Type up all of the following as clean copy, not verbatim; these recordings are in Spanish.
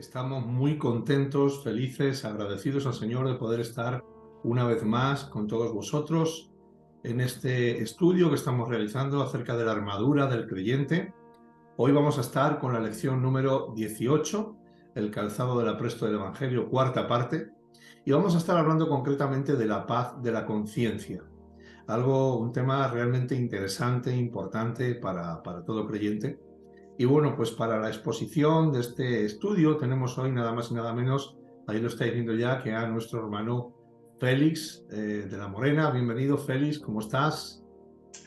Estamos muy contentos, felices, agradecidos al Señor de poder estar una vez más con todos vosotros en este estudio que estamos realizando acerca de la armadura del creyente. Hoy vamos a estar con la lección número 18, el calzado del apresto del Evangelio, cuarta parte, y vamos a estar hablando concretamente de la paz de la conciencia. Un tema realmente interesante, importante para todo creyente. Y bueno, pues para la exposición de este estudio tenemos hoy nada más y nada menos, ahí lo estáis viendo ya, que a nuestro hermano Félix de la Morena. Bienvenido, Félix, ¿cómo estás?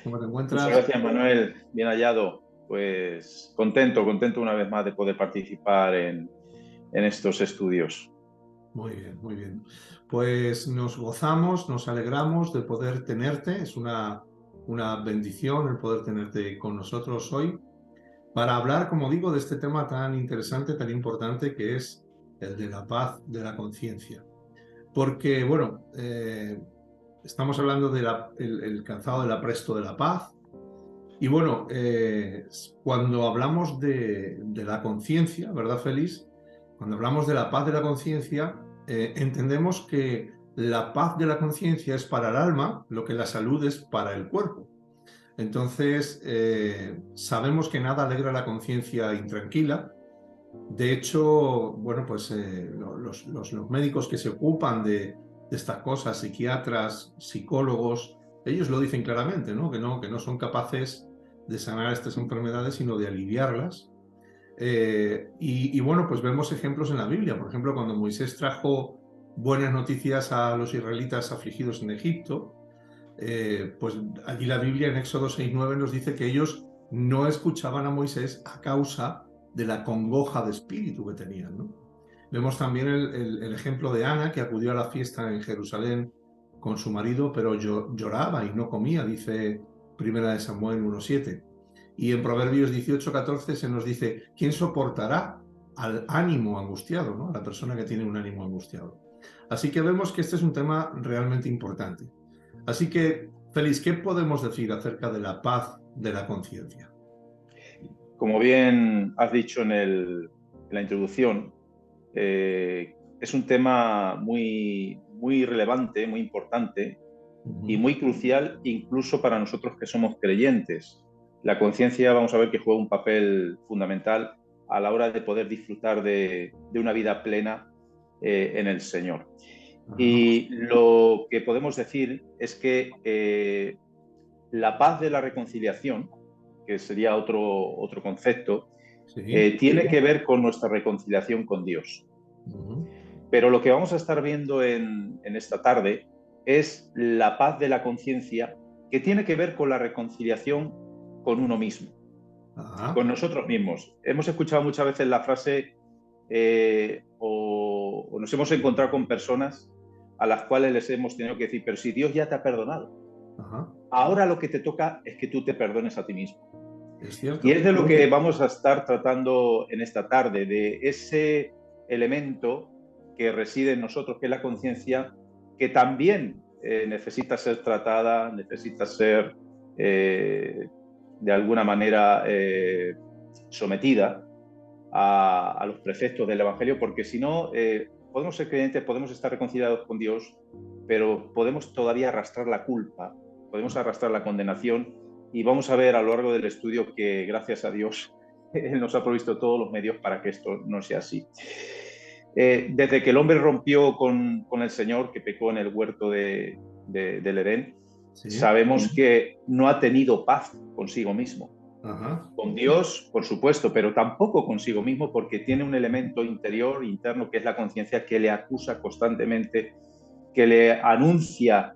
¿Cómo te Muchas encuentras? gracias, Manuel. Bien hallado. Pues contento una vez más de poder participar en estos estudios. Muy bien, muy bien. Pues nos gozamos, nos alegramos de poder tenerte. Es una bendición el poder tenerte con nosotros hoy para hablar, como digo, de este tema tan interesante, tan importante que es el de la paz de la conciencia. Porque, bueno, estamos hablando del el calzado del apresto de la paz. Y bueno, cuando hablamos de la conciencia, ¿verdad, Félix? Cuando hablamos de la paz de la conciencia, entendemos que la paz de la conciencia es para el alma lo que la salud es para el cuerpo. Entonces, sabemos que nada alegra la conciencia intranquila. De hecho, bueno, pues los médicos que se ocupan de estas cosas, psiquiatras, psicólogos, ellos lo dicen claramente, ¿no? Que no son capaces de sanar estas enfermedades, sino de aliviarlas. Y bueno, pues vemos ejemplos en la Biblia. Por ejemplo, cuando Moisés trajo buenas noticias a los israelitas afligidos en Egipto, pues allí la Biblia en Éxodo 6:9 nos dice que ellos no escuchaban a Moisés a causa de la congoja de espíritu que tenían, ¿no? Vemos también el ejemplo de Ana, que acudió a la fiesta en Jerusalén con su marido, pero lloraba y no comía, dice Primera de Samuel 1:7. Y en Proverbios 18:14 se nos dice, ¿quién soportará al ánimo angustiado, ¿no? A la persona que tiene un ánimo angustiado. Así que vemos que este es un tema realmente importante. Así que, Félix, ¿qué podemos decir acerca de la paz de la conciencia? Como bien has dicho en la introducción, es un tema muy relevante, muy importante y muy crucial incluso para nosotros que somos creyentes. La conciencia, vamos a ver que juega un papel fundamental a la hora de poder disfrutar de una vida plena en el Señor. Ajá. Y lo que podemos decir es que la paz de la reconciliación, que sería otro concepto, Sí. tiene que ver con nuestra reconciliación con Dios. Ujú. Pero lo que vamos a estar viendo en esta tarde es la paz de la conciencia, que tiene que ver con la reconciliación con uno mismo, Ajá. con nosotros mismos. Hemos escuchado muchas veces la frase o nos hemos encontrado con personas a las cuales les hemos tenido que decir, pero si Dios ya te ha perdonado, Ajá. ahora lo que te toca es que tú te perdones a ti mismo. Es Y cierto. es de lo que vamos a estar tratando en esta tarde, de ese elemento que reside en nosotros, que es la conciencia, que también necesita ser tratada, necesita ser de alguna manera sometida a los preceptos del Evangelio, porque si no, podemos ser creyentes, podemos estar reconciliados con Dios, pero podemos todavía arrastrar la culpa, podemos arrastrar la condenación, y vamos a ver a lo largo del estudio que, gracias a Dios, Él nos ha provisto todos los medios para que esto no sea así. Desde que el hombre rompió con el Señor, que pecó en el huerto del Edén, Sí. sabemos que no ha tenido paz consigo mismo. Ajá. Con Dios, por supuesto, pero tampoco consigo mismo, porque tiene un elemento interior, interno, que es la conciencia, que le acusa constantemente, que le anuncia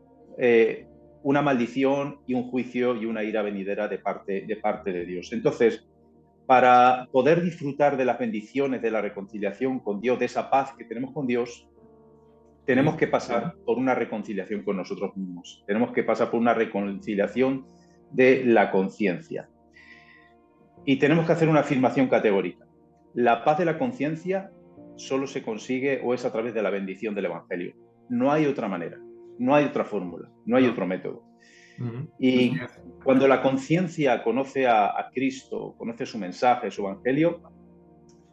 una maldición y un juicio y una ira venidera de parte de Dios. Entonces, para poder disfrutar de las bendiciones de la reconciliación con Dios, de esa paz que tenemos con Dios, tenemos Sí. que pasar por una reconciliación con nosotros mismos. Tenemos que pasar por una reconciliación de la conciencia. Y tenemos que hacer una afirmación categórica. La paz de la conciencia solo se consigue o es a través de la bendición del Evangelio. No hay otra manera, no hay otra fórmula, no hay No. otro método. Ujú. Y cuando la conciencia conoce a Cristo, conoce su mensaje, su Evangelio,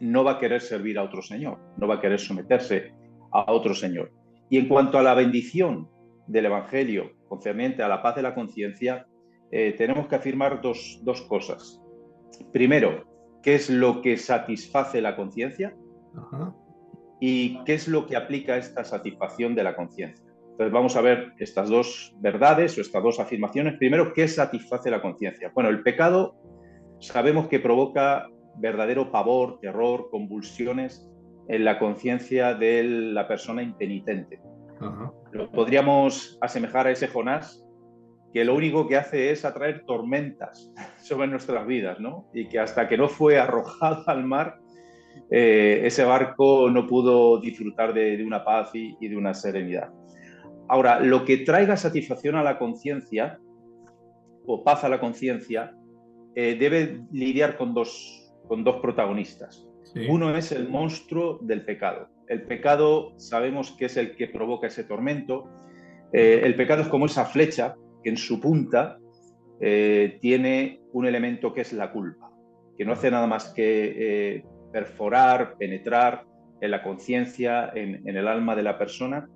no va a querer servir a otro señor, no va a querer someterse a otro señor. Y en cuanto a la bendición del Evangelio concerniente a la paz de la conciencia, tenemos que afirmar dos cosas. Primero, ¿qué es lo que satisface la conciencia? Ajá. ¿Y qué es lo que aplica esta satisfacción de la conciencia? Entonces vamos a ver estas dos verdades o estas dos afirmaciones. Primero, ¿qué satisface la conciencia? Bueno, el pecado sabemos que provoca verdadero pavor, terror, convulsiones en la conciencia de la persona impenitente. Ajá. Lo podríamos asemejar a ese Jonás que lo Sí. único que hace es atraer tormentas sobre nuestras vidas, ¿no? Y que hasta que no fue arrojado al mar, ese barco no pudo disfrutar de una paz y de una serenidad. Ahora, lo que traiga satisfacción a la conciencia o paz a la conciencia debe lidiar con dos protagonistas. Sí. Uno es el monstruo del pecado. El pecado sabemos que es el que provoca ese tormento. Ajá. El pecado es como esa flecha que en su punta tiene un elemento que es la culpa, que no hace Ajá. nada más que perforar, penetrar en la conciencia, en el alma de la persona,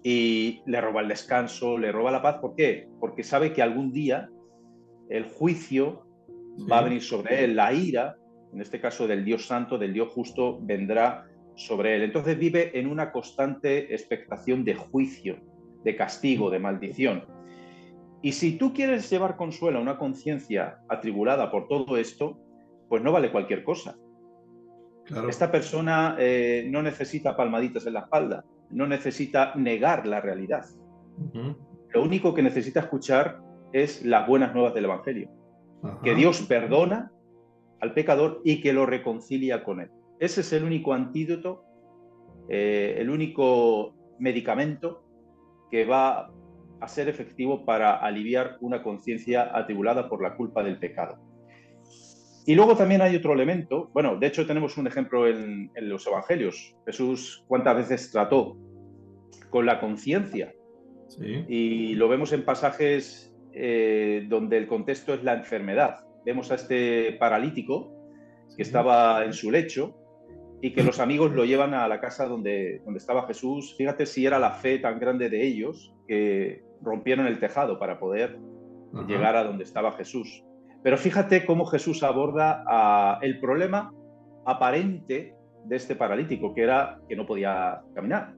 y le roba el descanso, le roba la paz. ¿Por qué? Porque sabe que algún día el juicio va a Sí. venir sobre él, la ira, en este caso del Dios santo, del Dios justo, vendrá sobre él. Entonces vive en una constante expectación de juicio, de castigo, de maldición. Y si tú quieres llevar consuelo a una conciencia atribulada por todo esto, pues no vale cualquier cosa. Claro. Esta persona no necesita palmaditas en la espalda, no necesita negar la realidad. Ujú. Lo único que necesita escuchar es las buenas nuevas del Evangelio, que Ajá. Dios perdona al pecador y que lo reconcilia con él. Ese es el único antídoto, el único medicamento que va a ser efectivo para aliviar una conciencia atribulada por la culpa del pecado. Y luego también hay otro elemento, bueno, de hecho tenemos un ejemplo en los evangelios. Jesús cuántas veces trató con la conciencia Sí. y lo vemos en pasajes donde el contexto es la enfermedad. Vemos a este paralítico que Sí. estaba en su lecho y que los amigos lo llevan a la casa donde estaba Jesús. Fíjate si era la fe tan grande de ellos que rompieron el tejado para poder Ajá. llegar a donde estaba Jesús. Pero fíjate cómo Jesús aborda el problema aparente de este paralítico, que era que no podía caminar.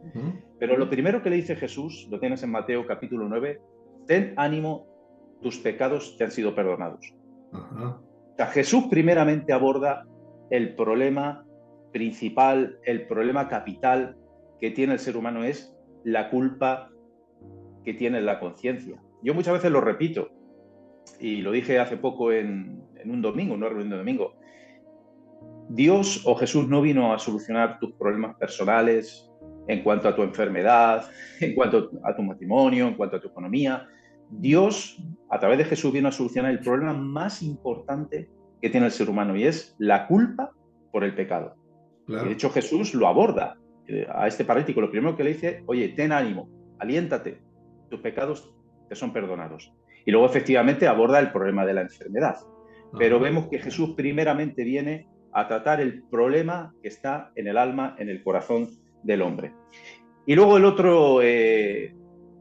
Ujú. Pero lo primero que le dice Jesús, lo tienes en Mateo capítulo 9, ten ánimo, tus pecados te han sido perdonados. Ajá. O sea, Jesús primeramente aborda el problema principal, el problema capital que tiene el ser humano es la culpa que tiene la conciencia. Yo muchas veces lo repito y lo dije hace poco en un domingo, en una reunión de domingo. Dios o Jesús no vino a solucionar tus problemas personales en cuanto a tu enfermedad, en cuanto a tu matrimonio, en cuanto a tu economía. Dios, a través de Jesús, vino a solucionar el problema más importante que tiene el ser humano y es la culpa por el pecado. Y de Claro. hecho Jesús lo aborda a este paralítico. Lo primero que le dice, oye, ten ánimo, aliéntate, tus pecados te son perdonados. Y luego efectivamente aborda el problema de la enfermedad. Pero Ajá. vemos que Jesús primeramente viene a tratar el problema que está en el alma, en el corazón del hombre. Y luego el otro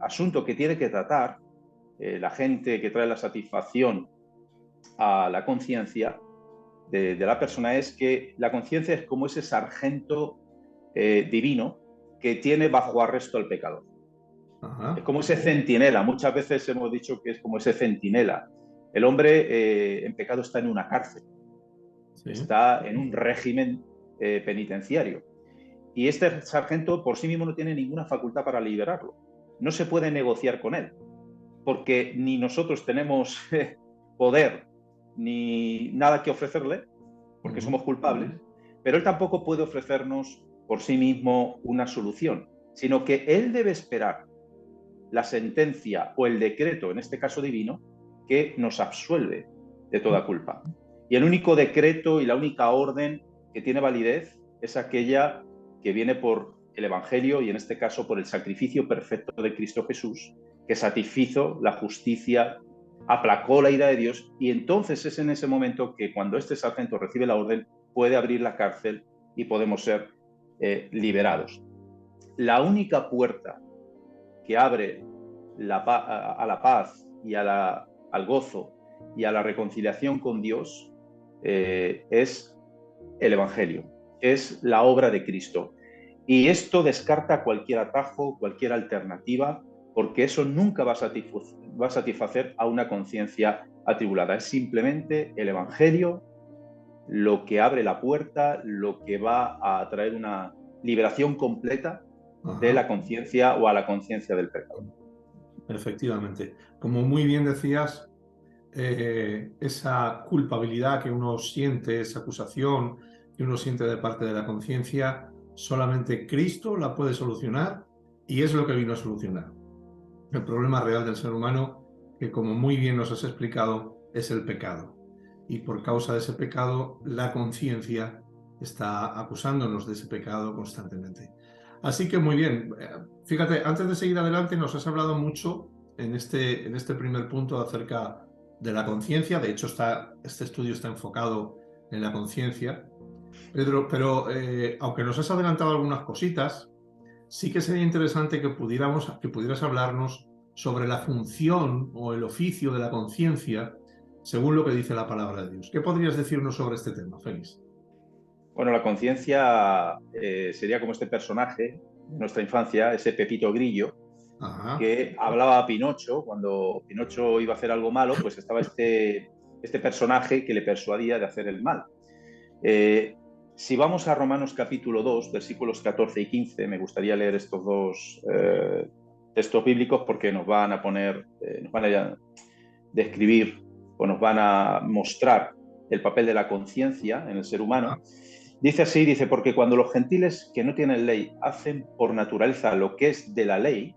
asunto que tiene que tratar la gente que trae la satisfacción a la conciencia de la persona es que la conciencia es como ese sargento divino que tiene bajo arresto al pecador. Es Ajá. como ese centinela. Muchas veces hemos dicho que es como ese centinela. El hombre en pecado está en una cárcel, Sí. está en un régimen penitenciario. Y este sargento por sí mismo no tiene ninguna facultad para liberarlo. No se puede negociar con él, porque ni nosotros tenemos poder ni nada que ofrecerle, porque Ujú. somos culpables, pero él tampoco puede ofrecernos por sí mismo una solución, sino que él debe esperar la sentencia o el decreto, en este caso divino, que nos absuelve de toda culpa. Y el único decreto y la única orden que tiene validez es aquella que viene por el Evangelio y en este caso por el sacrificio perfecto de Cristo Jesús, que satisfizo la justicia, aplacó la ira de Dios y entonces es en ese momento que cuando este sargento recibe la orden, puede abrir la cárcel y podemos ser liberados. La única puerta que abre a la paz y al gozo y a la reconciliación con Dios es el Evangelio, es la obra de Cristo. Y esto descarta cualquier atajo, cualquier alternativa, porque eso nunca va a satisfacer a una conciencia atribulada. Es simplemente el Evangelio lo que abre la puerta, lo que va a traer una liberación completa de la conciencia o a la conciencia del pecado. Efectivamente. Como muy bien decías, esa culpabilidad que uno siente, esa acusación que uno siente de parte de la conciencia, solamente Cristo la puede solucionar y es lo que vino a solucionar. El problema real del ser humano, que como muy bien nos has explicado, es el pecado. Y por causa de ese pecado, la conciencia está acusándonos de ese pecado constantemente. Así que muy bien. Fíjate, antes de seguir adelante, nos has hablado mucho en este primer punto acerca de la conciencia. De hecho, este estudio está enfocado en la conciencia. Pedro, pero aunque nos has adelantado algunas cositas, sí que sería interesante que pudieras hablarnos sobre la función o el oficio de la conciencia según lo que dice la palabra de Dios. ¿Qué podrías decirnos sobre este tema, Félix? Bueno, la conciencia sería como este personaje de nuestra infancia, ese Pepito Grillo, que hablaba a Pinocho. Cuando Pinocho iba a hacer algo malo, pues estaba este personaje que le persuadía de hacer el mal. Si vamos a Romanos capítulo 2, versículos 14 y 15, me gustaría leer estos dos textos bíblicos porque nos van a describir o nos van a mostrar el papel de la conciencia en el ser humano. Dice así, porque cuando los gentiles que no tienen ley hacen por naturaleza lo que es de la ley,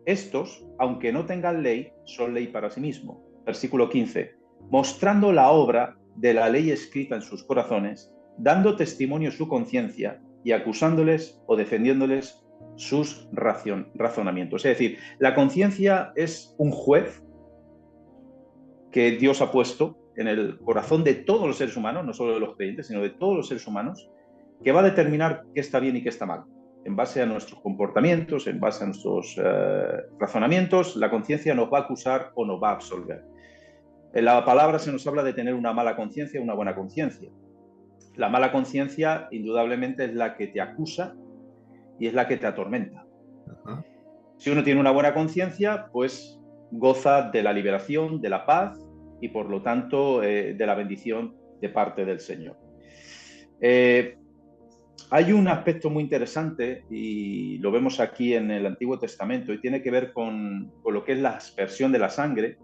estos, aunque no tengan ley, son ley para sí mismos. Versículo 15, mostrando la obra de la ley escrita en sus corazones, dando testimonio su conciencia y acusándoles o defendiéndoles sus razonamientos. Es decir, la conciencia es un juez que Dios ha puesto en el corazón de todos los seres humanos, no solo de los creyentes, sino de todos los seres humanos, que va a determinar qué está bien y qué está mal. En base a nuestros comportamientos, en base a nuestros razonamientos, la conciencia nos va a acusar o nos va a absolver. En la palabra se nos habla de tener una mala conciencia y una buena conciencia. La mala conciencia, indudablemente, es la que te acusa y es la que te atormenta. Si uno tiene una buena conciencia, pues goza de la liberación, de la paz y, por lo tanto, de la bendición de parte del Señor. Hay un aspecto muy interesante y lo vemos aquí en el Antiguo Testamento y tiene que ver con lo que es la aspersión de la sangre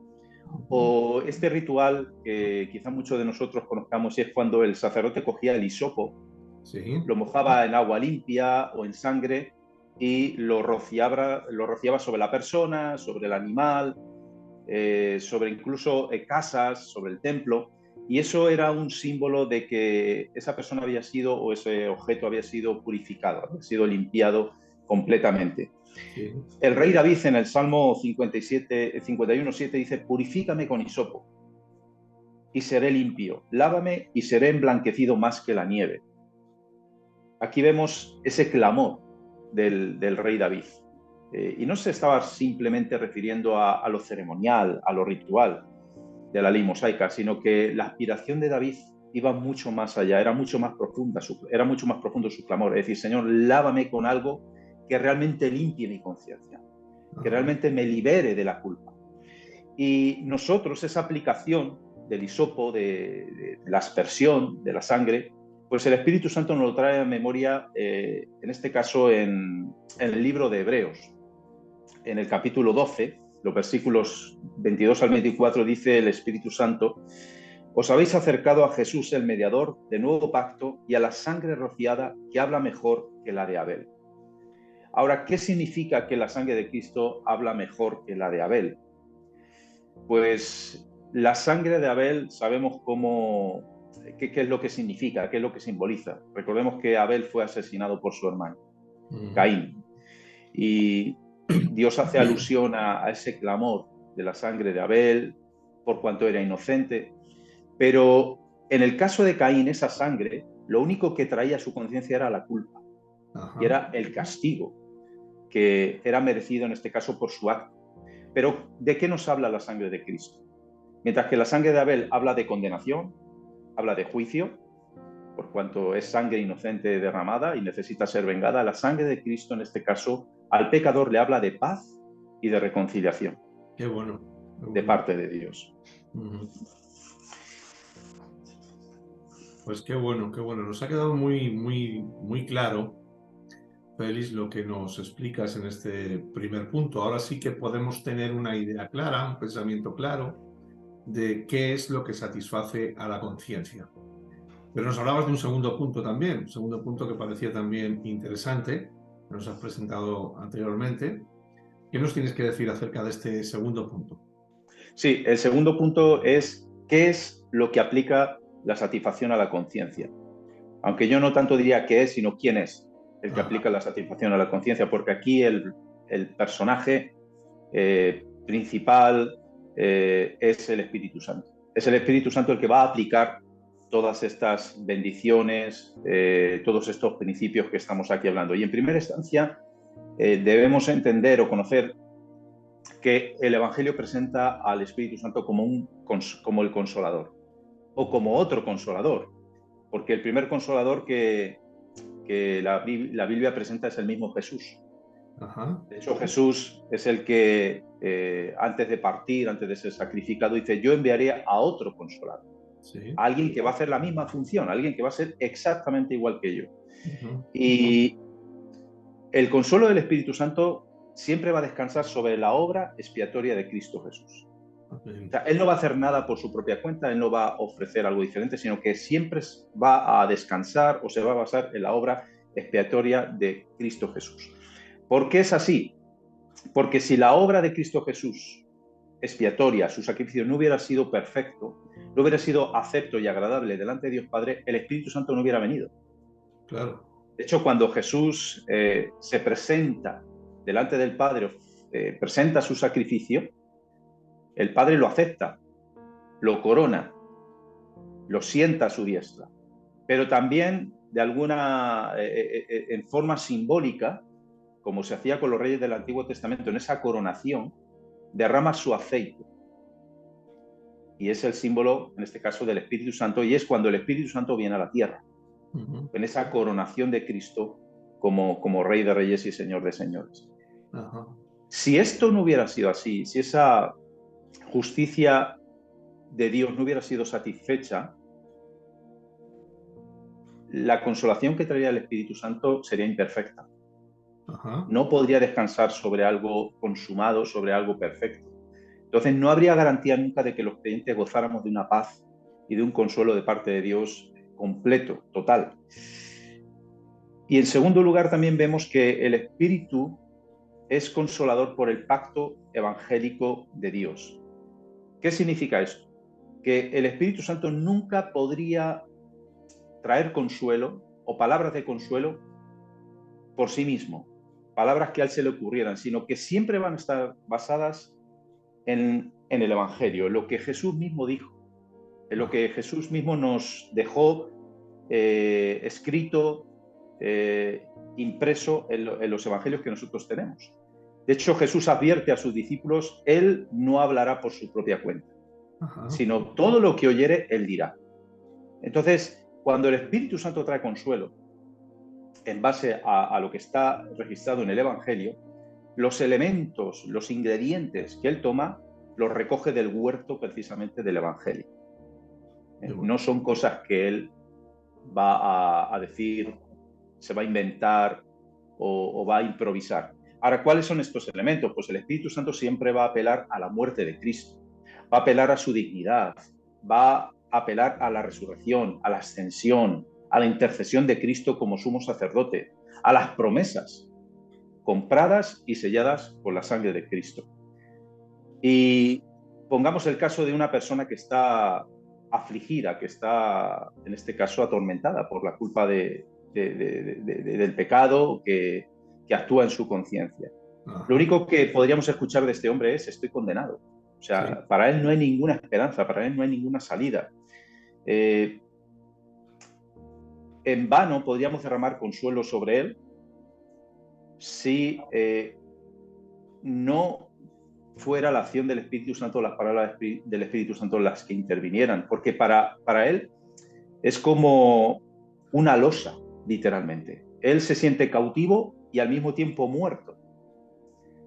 o este ritual que quizá muchos de nosotros conozcamos, y es cuando el sacerdote cogía el hisopo, lo mojaba en agua limpia o en sangre y lo rociaba sobre la persona, sobre el animal, sobre incluso casas, sobre el templo. Y eso era un símbolo de que esa persona había sido, o ese objeto había sido purificado, había sido limpiado completamente. Sí. El rey David en el Salmo 51:7 dice, purifícame con hisopo y seré limpio, lávame y seré emblanquecido más que la nieve. Aquí vemos ese clamor del rey David. Y no se estaba simplemente refiriendo a lo ceremonial, a lo ritual de la ley mosaica, sino que la aspiración de David iba mucho más allá, era mucho más profundo su clamor. Es decir, Señor, lávame con algo que realmente limpie mi conciencia, que realmente me libere de la culpa. Y nosotros, esa aplicación del hisopo, de la aspersión de la sangre, pues el Espíritu Santo nos lo trae a memoria, en este caso en el libro de Hebreos. En el capítulo 12, los versículos 22 al 24, dice el Espíritu Santo, os habéis acercado a Jesús, el mediador de nuevo pacto, y a la sangre rociada que habla mejor que la de Abel. Ahora, ¿qué significa que la sangre de Cristo habla mejor que la de Abel? Pues la sangre de Abel sabemos qué es lo que significa, qué es lo que simboliza. Recordemos que Abel fue asesinado por su hermano, Caín. Y Dios hace alusión a ese clamor de la sangre de Abel por cuanto era inocente. Pero en el caso de Caín, esa sangre lo único que traía a su conciencia era la culpa, y era el castigo que era merecido en este caso por su acto. Pero ¿de qué nos habla la sangre de Cristo? Mientras que la sangre de Abel habla de condenación, habla de juicio, por cuanto es sangre inocente derramada y necesita ser vengada, la sangre de Cristo en este caso al pecador le habla de paz y de reconciliación. Qué bueno, qué bueno. De parte de Dios. Pues qué bueno, qué bueno. Nos ha quedado muy claro, Félix, lo que nos explicas en este primer punto. Ahora sí que podemos tener una idea clara, un pensamiento claro de qué es lo que satisface a la conciencia. Pero nos hablabas de un segundo punto también, un segundo punto que parecía también interesante, que nos has presentado anteriormente. ¿Qué nos tienes que decir acerca de este segundo punto? Sí, el segundo punto es qué es lo que aplica la satisfacción a la conciencia. Aunque yo no tanto diría qué es, sino quién es el que aplica la satisfacción a la conciencia, porque aquí el personaje principal es el Espíritu Santo. Es el Espíritu Santo el que va a aplicar todas estas bendiciones, todos estos principios que estamos aquí hablando. Y en primera instancia debemos entender o conocer que el Evangelio presenta al Espíritu Santo como el Consolador, o como otro Consolador, porque el primer Consolador que la Biblia presenta es el mismo Jesús. De hecho, Jesús es el que antes de partir, antes de ser sacrificado, dice: yo enviaré a otro Consolador, a alguien que va a hacer la misma función, a alguien que va a ser exactamente igual que yo. Y el consuelo del Espíritu Santo siempre va a descansar sobre la obra expiatoria de Cristo Jesús. O sea, Él no va a hacer nada por su propia cuenta, Él no va a ofrecer algo diferente, sino que siempre va a descansar o se va a basar en la obra expiatoria de Cristo Jesús. ¿Por qué es así? Porque si la obra de Cristo Jesús expiatoria, su sacrificio, no hubiera sido perfecto, no hubiera sido acepto y agradable delante de Dios Padre, el Espíritu Santo no hubiera venido. Claro. De hecho, cuando Jesús se presenta delante del Padre, presenta su sacrificio, el Padre lo acepta, lo corona, lo sienta a su diestra, pero también de en forma simbólica, como se hacía con los reyes del Antiguo Testamento, en esa coronación, derrama su aceite. Y es el símbolo, en este caso, del Espíritu Santo, y es cuando el Espíritu Santo viene a la tierra, en esa coronación de Cristo como Rey de Reyes y Señor de Señores. Si esto no hubiera sido así, si esa justicia de Dios no hubiera sido satisfecha, la consolación que traería el Espíritu Santo sería imperfecta. No podría descansar sobre algo consumado, sobre algo perfecto. Entonces no habría garantía nunca de que los creyentes gozáramos de una paz y de un consuelo de parte de Dios completo, total. Y en segundo lugar también vemos que el Espíritu es consolador por el pacto evangélico de Dios. ¿Qué significa esto? Que el Espíritu Santo nunca podría traer consuelo o palabras de consuelo por sí mismo, palabras que a él se le ocurrieran, sino que siempre van a estar basadas en el Evangelio, en lo que Jesús mismo dijo, en lo que Jesús mismo nos dejó escrito, impreso en los Evangelios que nosotros tenemos. De hecho, Jesús advierte a sus discípulos: Él no hablará por su propia cuenta, sino todo lo que oyere, Él dirá. Entonces, cuando el Espíritu Santo trae consuelo, en base a lo que está registrado en el Evangelio, los elementos, los ingredientes que Él toma, los recoge del huerto precisamente del Evangelio. No son cosas que Él va a decir, se va a inventar o va a improvisar. Ahora, ¿cuáles son estos elementos? Pues el Espíritu Santo siempre va a apelar a la muerte de Cristo, va a apelar a su dignidad, va a apelar a la resurrección, a la ascensión, a la intercesión de Cristo como sumo sacerdote, a las promesas compradas y selladas por la sangre de Cristo. Y pongamos el caso de una persona que está afligida, que está, en este caso, atormentada por la culpa del pecado que actúa en su conciencia. Lo único que podríamos escuchar de este hombre es: estoy condenado. O sea, para él no hay ninguna esperanza, para él no hay ninguna salida. en vano podríamos derramar consuelo sobre él si no fuera la acción del Espíritu Santo, las palabras del Espíritu Santo las que intervinieran, porque para él es como una losa, literalmente. Él se siente cautivo y al mismo tiempo muerto,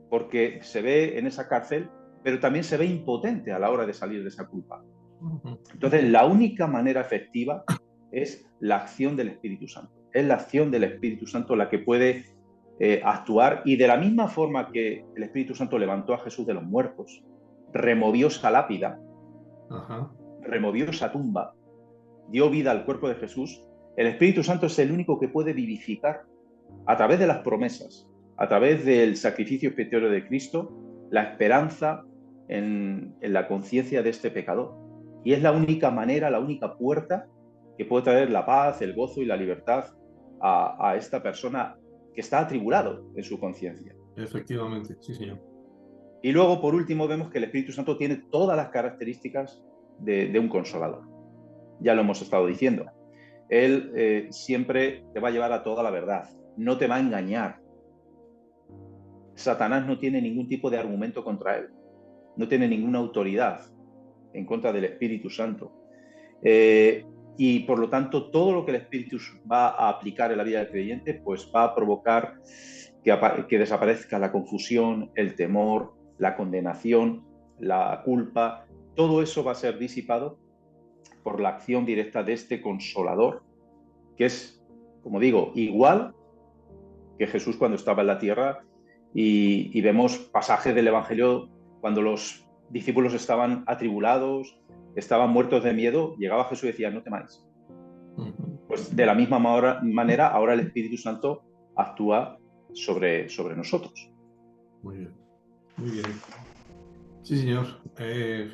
porque se ve en esa cárcel, pero también se ve impotente a la hora de salir de esa culpa. Entonces, la única manera efectiva es la acción del Espíritu Santo. Es la acción del Espíritu Santo la que puede actuar, y de la misma forma que el Espíritu Santo levantó a Jesús de los muertos, removió esa lápida, removió esa tumba, dio vida al cuerpo de Jesús, el Espíritu Santo es el único que puede vivificar a través de las promesas, a través del sacrificio expiatorio de Cristo, la esperanza en la conciencia de este pecador. Y es la única manera, la única puerta que puede traer la paz, el gozo y la libertad a esta persona que está atribulado en su conciencia. Efectivamente, sí, señor. Y luego, por último, vemos que el Espíritu Santo tiene todas las características de un consolador. Ya lo hemos estado diciendo. Él siempre te va a llevar a toda la verdad, no te va a engañar. Satanás no tiene ningún tipo de argumento contra él, no tiene ninguna autoridad en contra del Espíritu Santo. Y por lo tanto, todo lo que el Espíritu va a aplicar en la vida del creyente, pues va a provocar que desaparezca la confusión, el temor, la condenación, la culpa. Todo eso va a ser disipado por la acción directa de este Consolador, que es, como digo, igual que Jesús cuando estaba en la tierra, y vemos pasajes del Evangelio cuando los discípulos estaban atribulados, estaban muertos de miedo, llegaba Jesús y decía, no temáis. Pues de la misma manera, ahora el Espíritu Santo actúa sobre nosotros. Muy bien, muy bien. Sí, señor.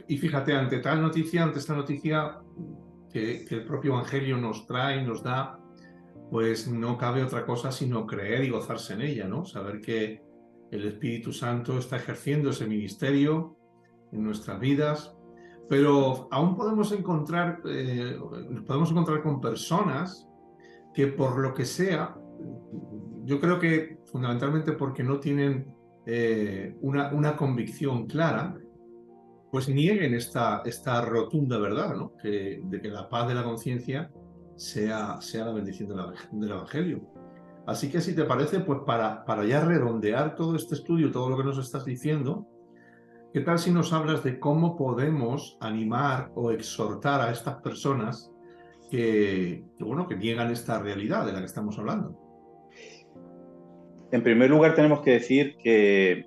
Y fíjate, ante esta noticia que el propio Evangelio nos trae, nos da, pues no cabe otra cosa sino creer y gozarse en ella, ¿no? Saber que el Espíritu Santo está ejerciendo ese ministerio en nuestras vidas, pero aún nos podemos encontrar con personas que por lo que sea, yo creo que fundamentalmente porque no tienen una convicción clara, pues nieguen esta rotunda verdad, ¿no? De que la paz de la conciencia sea la bendición del Evangelio. Así que si te parece, pues para ya redondear todo este estudio, todo lo que nos estás diciendo, ¿qué tal si nos hablas de cómo podemos animar o exhortar a estas personas que niegan esta realidad de la que estamos hablando? En primer lugar, tenemos que decir que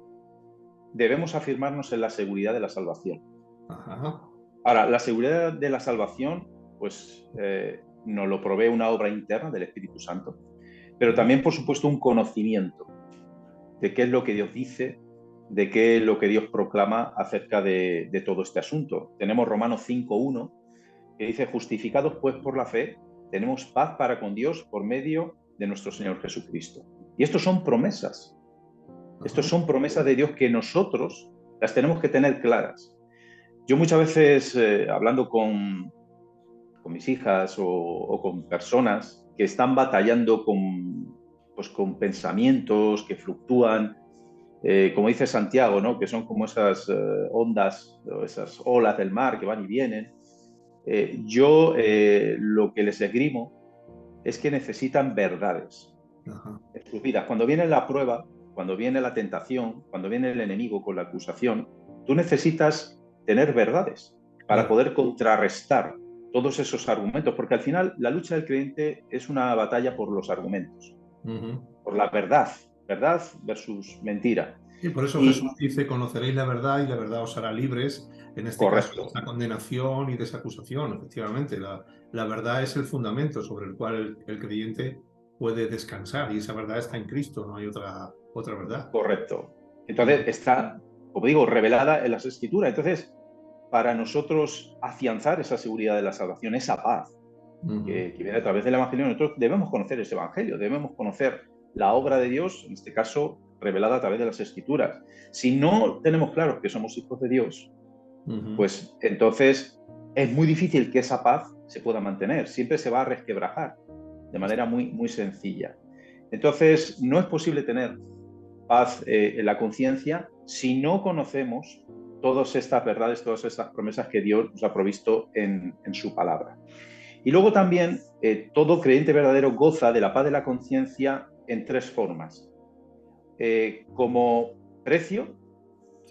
debemos afirmarnos en la seguridad de la salvación. Ajá. Ahora, la seguridad de la salvación, pues nos lo provee una obra interna del Espíritu Santo, pero también, por supuesto, un conocimiento de qué es lo que Dios dice, de qué es lo que Dios proclama acerca de todo este asunto. Tenemos Romanos 5:1, que dice, justificados pues por la fe, tenemos paz para con Dios por medio de nuestro Señor Jesucristo. Y estos son promesas. Estos son promesas de Dios que nosotros las tenemos que tener claras. Yo muchas veces, hablando con mis hijas o con personas que están batallando con pensamientos que fluctúan, como dice Santiago, ¿no? Que son como esas ondas o esas olas del mar que van y vienen. Yo lo que les esgrimo es que necesitan verdades en sus vidas. Cuando viene la prueba, cuando viene la tentación, cuando viene el enemigo con la acusación, tú necesitas tener verdades para poder contrarrestar todos esos argumentos, porque al final la lucha del creyente es una batalla por los argumentos, por la verdad versus mentira. Y por eso Jesús dice, conoceréis la verdad y la verdad os hará libres, en este caso de esa condenación y de esa acusación. Efectivamente, la verdad es el fundamento sobre el cual el creyente puede descansar, y esa verdad está en Cristo, no hay otra verdad. Correcto. Entonces está, como digo, revelada en las Escrituras. Entonces, para nosotros afianzar esa seguridad de la salvación, esa paz que viene a través del Evangelio, nosotros debemos conocer ese Evangelio, debemos conocer la obra de Dios, en este caso revelada a través de las Escrituras. Si no tenemos claro que somos hijos de Dios, pues entonces es muy difícil que esa paz se pueda mantener, siempre se va a resquebrajar. de manera muy, muy sencilla. Entonces, no es posible tener paz en la conciencia si no conocemos todas estas verdades, todas estas promesas que Dios nos ha provisto en su palabra. Y luego también todo creyente verdadero goza de la paz de la conciencia en tres formas. Como precio,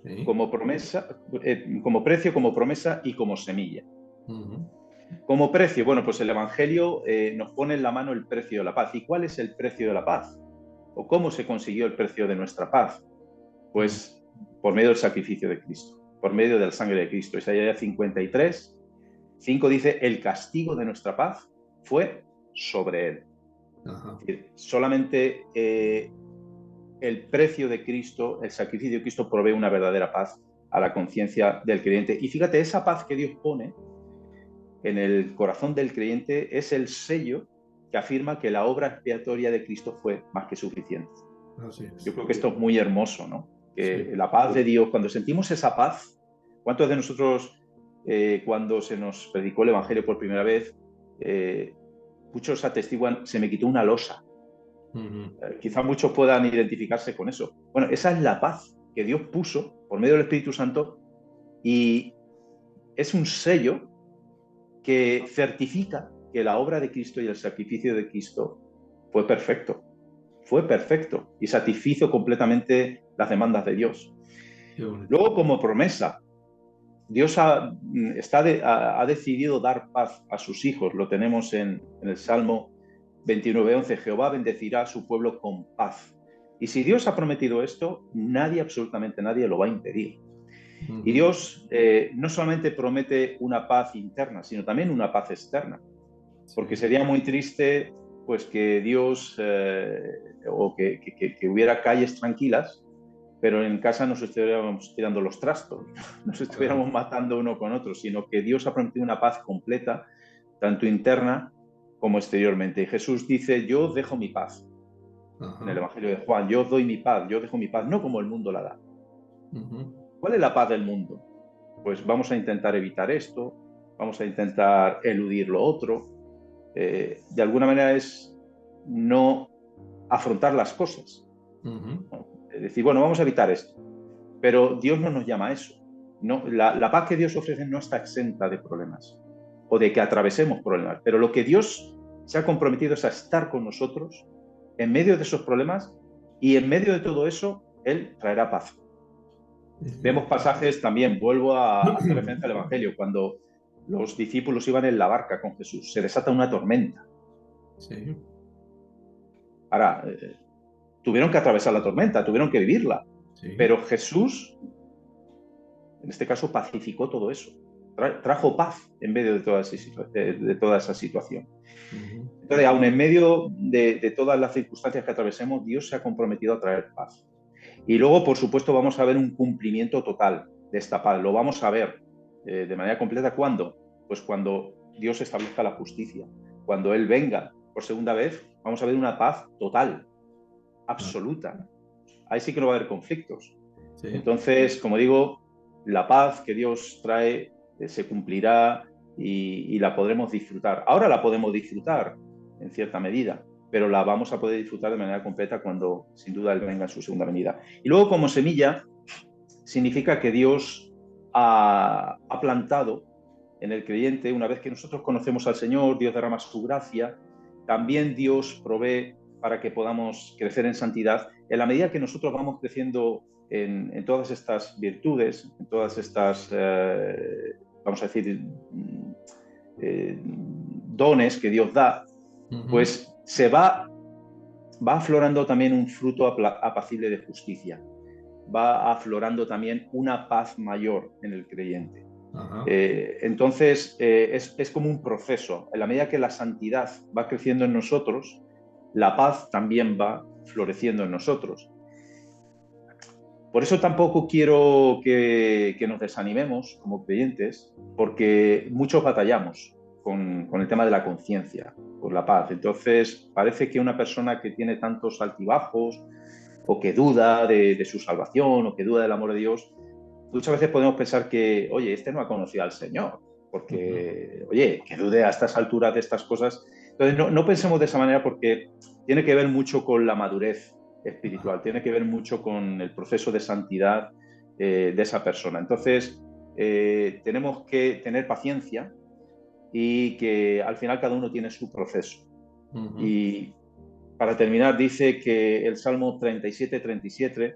Sí. como precio, como promesa y como semilla. Uh-huh. Como precio, bueno, pues el Evangelio nos pone en la mano el precio de la paz. ¿Y cuál es el precio de la paz? ¿O cómo se consiguió el precio de nuestra paz? Pues por medio del sacrificio de Cristo, por medio de la sangre de Cristo. Isaías 53, 5 dice, el castigo de nuestra paz fue sobre él. Uh-huh. Es decir, solamente el precio de Cristo, el sacrificio de Cristo provee una verdadera paz a la conciencia del creyente. Y fíjate, esa paz que Dios pone en el corazón del creyente es el sello que afirma que la obra expiatoria de Cristo fue más que suficiente. Así es. Yo creo que esto es muy hermoso, ¿no? Que Sí. la paz de Dios, cuando sentimos esa paz, ¿cuántos de nosotros, cuando se nos predicó el Evangelio por primera vez, muchos atestiguan, se me quitó una losa? Quizá muchos puedan identificarse con eso. Bueno, esa es la paz que Dios puso por medio del Espíritu Santo y es un sello que certifica que la obra de Cristo y el sacrificio de Cristo fue perfecto y satisfizo completamente las demandas de Dios. Luego, como promesa, Dios ha decidido dar paz a sus hijos. Lo tenemos en el Salmo 29:11. Jehová bendecirá a su pueblo con paz. Y si Dios ha prometido esto, nadie, absolutamente nadie, lo va a impedir. Uh-huh. Y Dios no solamente promete una paz interna, sino también una paz externa. Porque sería muy triste pues que Dios o que hubiera calles tranquilas, pero en casa nos estuviéramos tirando los trastos, nos estuviéramos matando uno con otro, sino que Dios ha prometido una paz completa, tanto interna como exteriormente. Y Jesús dice, yo dejo mi paz. En el Evangelio de Juan, yo os doy mi paz, yo dejo mi paz, no como el mundo la da. ¿Cuál es la paz del mundo? Pues vamos a intentar evitar esto, vamos a intentar eludir lo otro. De alguna manera es no afrontar las cosas. ¿No? Es decir, bueno, vamos a evitar esto. Pero Dios no nos llama a eso. No, la paz que Dios ofrece no está exenta de problemas o de que atravesemos problemas. Pero lo que Dios se ha comprometido es a estar con nosotros en medio de esos problemas y en medio de todo eso, Él traerá paz. Vemos pasajes también, vuelvo a hacer referencia al Evangelio, cuando los discípulos iban en la barca con Jesús, se desata una tormenta. Sí. Ahora, tuvieron que atravesar la tormenta, tuvieron que vivirla, sí. Pero Jesús, en este caso, pacificó todo eso, trajo paz en medio de toda esa situación. Uh-huh. Entonces, aun en medio de todas las circunstancias que atravesemos, Dios se ha comprometido a traer paz. Y luego, por supuesto, vamos a ver un cumplimiento total de esta paz. Lo vamos a ver de manera completa. ¿Cuándo? Pues cuando Dios establezca la justicia. Cuando Él venga por segunda vez, vamos a ver una paz total, absoluta. Ahí sí que no va a haber conflictos. Sí. Entonces, como digo, la paz que Dios trae se cumplirá y la podremos disfrutar. Ahora la podemos disfrutar en cierta medida, pero la vamos a poder disfrutar de manera completa cuando, sin duda, Él venga en su segunda venida. Y luego, como semilla, significa que Dios ha plantado en el creyente, una vez que nosotros conocemos al Señor, Dios derrama su gracia, también Dios provee para que podamos crecer en santidad. En la medida que nosotros vamos creciendo en todas estas virtudes, en todas estas, vamos a decir, dones que Dios da, uh-huh. Pues se va aflorando también un fruto apacible de justicia, va aflorando también una paz mayor en el creyente. Uh-huh. Entonces es como un proceso. En la medida que la santidad va creciendo en nosotros, la paz también va floreciendo en nosotros. Por eso tampoco quiero que nos desanimemos como creyentes, porque muchos batallamos con el tema de la conciencia, con la paz. Entonces parece que una persona que tiene tantos altibajos o que duda de su salvación o que duda del amor de Dios, muchas veces podemos pensar que, oye, este no ha conocido al Señor, porque, oye, que dude a estas alturas de estas cosas. Entonces, no pensemos de esa manera porque tiene que ver mucho con la madurez espiritual, tiene que ver mucho con el proceso de santidad de esa persona. Entonces, tenemos que tener paciencia y que al final cada uno tiene su proceso. Y para terminar, dice que el Salmo 37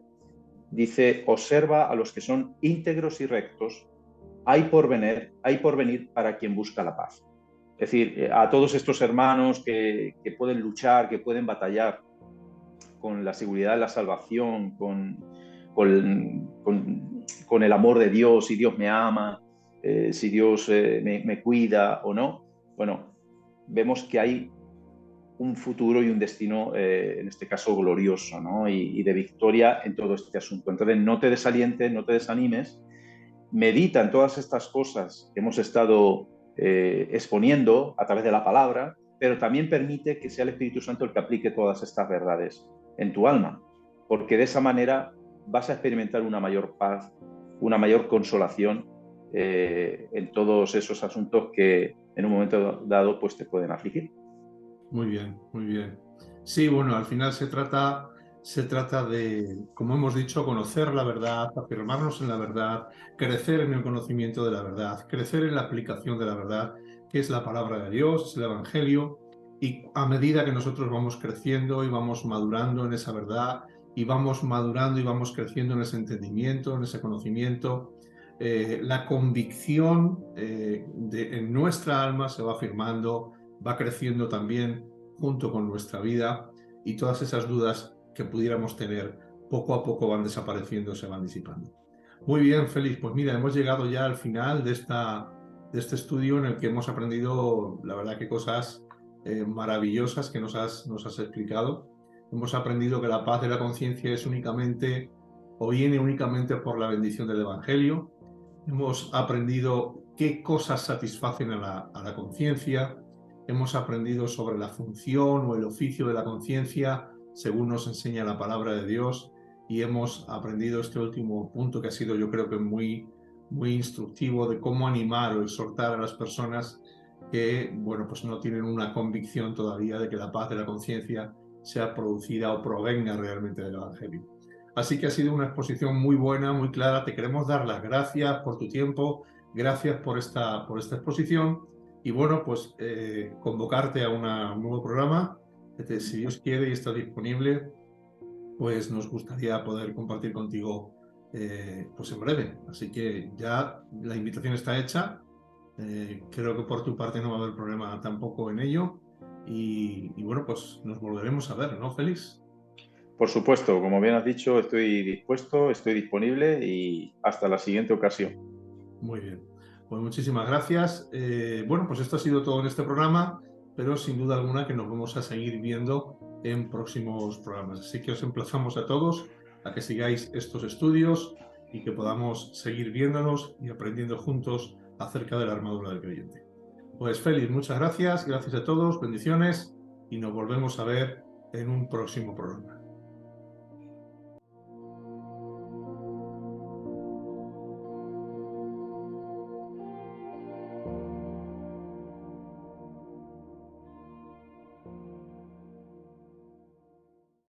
dice: observa a los que son íntegros y rectos, hay por venir para quien busca la paz. Es decir, a todos estos hermanos que pueden luchar, que pueden batallar con la seguridad de la salvación, con el amor de Dios, si Dios me ama, si Dios me cuida o no, bueno, vemos que hay un futuro y un destino, en este caso glorioso, ¿no? Y de victoria en todo este asunto. Entonces, no te desalientes, no te desanimes, medita en todas estas cosas que hemos estado exponiendo a través de la palabra, pero también permite que sea el Espíritu Santo el que aplique todas estas verdades en tu alma, porque de esa manera vas a experimentar una mayor paz, una mayor consolación en todos esos asuntos que en un momento dado pues te pueden afligir. Muy bien, muy bien. Sí, bueno, al final se trata de, como hemos dicho, conocer la verdad, afirmarnos en la verdad, crecer en el conocimiento de la verdad, crecer en la aplicación de la verdad, que es la palabra de Dios, es el Evangelio, y a medida que nosotros vamos creciendo y vamos madurando en esa verdad, y vamos madurando y vamos creciendo en ese entendimiento, en ese conocimiento, la convicción en nuestra alma se va afirmando, va creciendo también junto con nuestra vida, y todas esas dudas que pudiéramos tener poco a poco van desapareciendo, se van disipando. Muy bien, Félix, pues mira, hemos llegado ya al final de este estudio en el que hemos aprendido, la verdad, que cosas maravillosas que nos has explicado. Hemos aprendido que la paz de la conciencia es únicamente o viene únicamente por la bendición del Evangelio. Hemos aprendido qué cosas satisfacen a la conciencia. Hemos aprendido sobre la función o el oficio de la conciencia según nos enseña la palabra de Dios, y hemos aprendido este último punto que ha sido, yo creo que muy instructivo, de cómo animar o exhortar a las personas que, bueno, pues no tienen una convicción todavía de que la paz de la conciencia sea producida o provenga realmente del Evangelio. Así que ha sido una exposición muy buena, muy clara. Te queremos dar las gracias por tu tiempo, gracias por esta exposición. Y bueno, pues convocarte a un nuevo programa. Si Dios quiere y está disponible, pues nos gustaría poder compartir contigo pues en breve. Así que ya la invitación está hecha. Creo que por tu parte no va a haber problema tampoco en ello. Y bueno, pues nos volveremos a ver, ¿no, Félix? Por supuesto, como bien has dicho, estoy dispuesto, estoy disponible y hasta la siguiente ocasión. Muy bien. Pues muchísimas gracias. Bueno, pues esto ha sido todo en este programa, pero sin duda alguna que nos vamos a seguir viendo en próximos programas. Así que os emplazamos a todos a que sigáis estos estudios y que podamos seguir viéndonos y aprendiendo juntos acerca de la armadura del creyente. Pues Félix, muchas gracias a todos, bendiciones, y nos volvemos a ver en un próximo programa.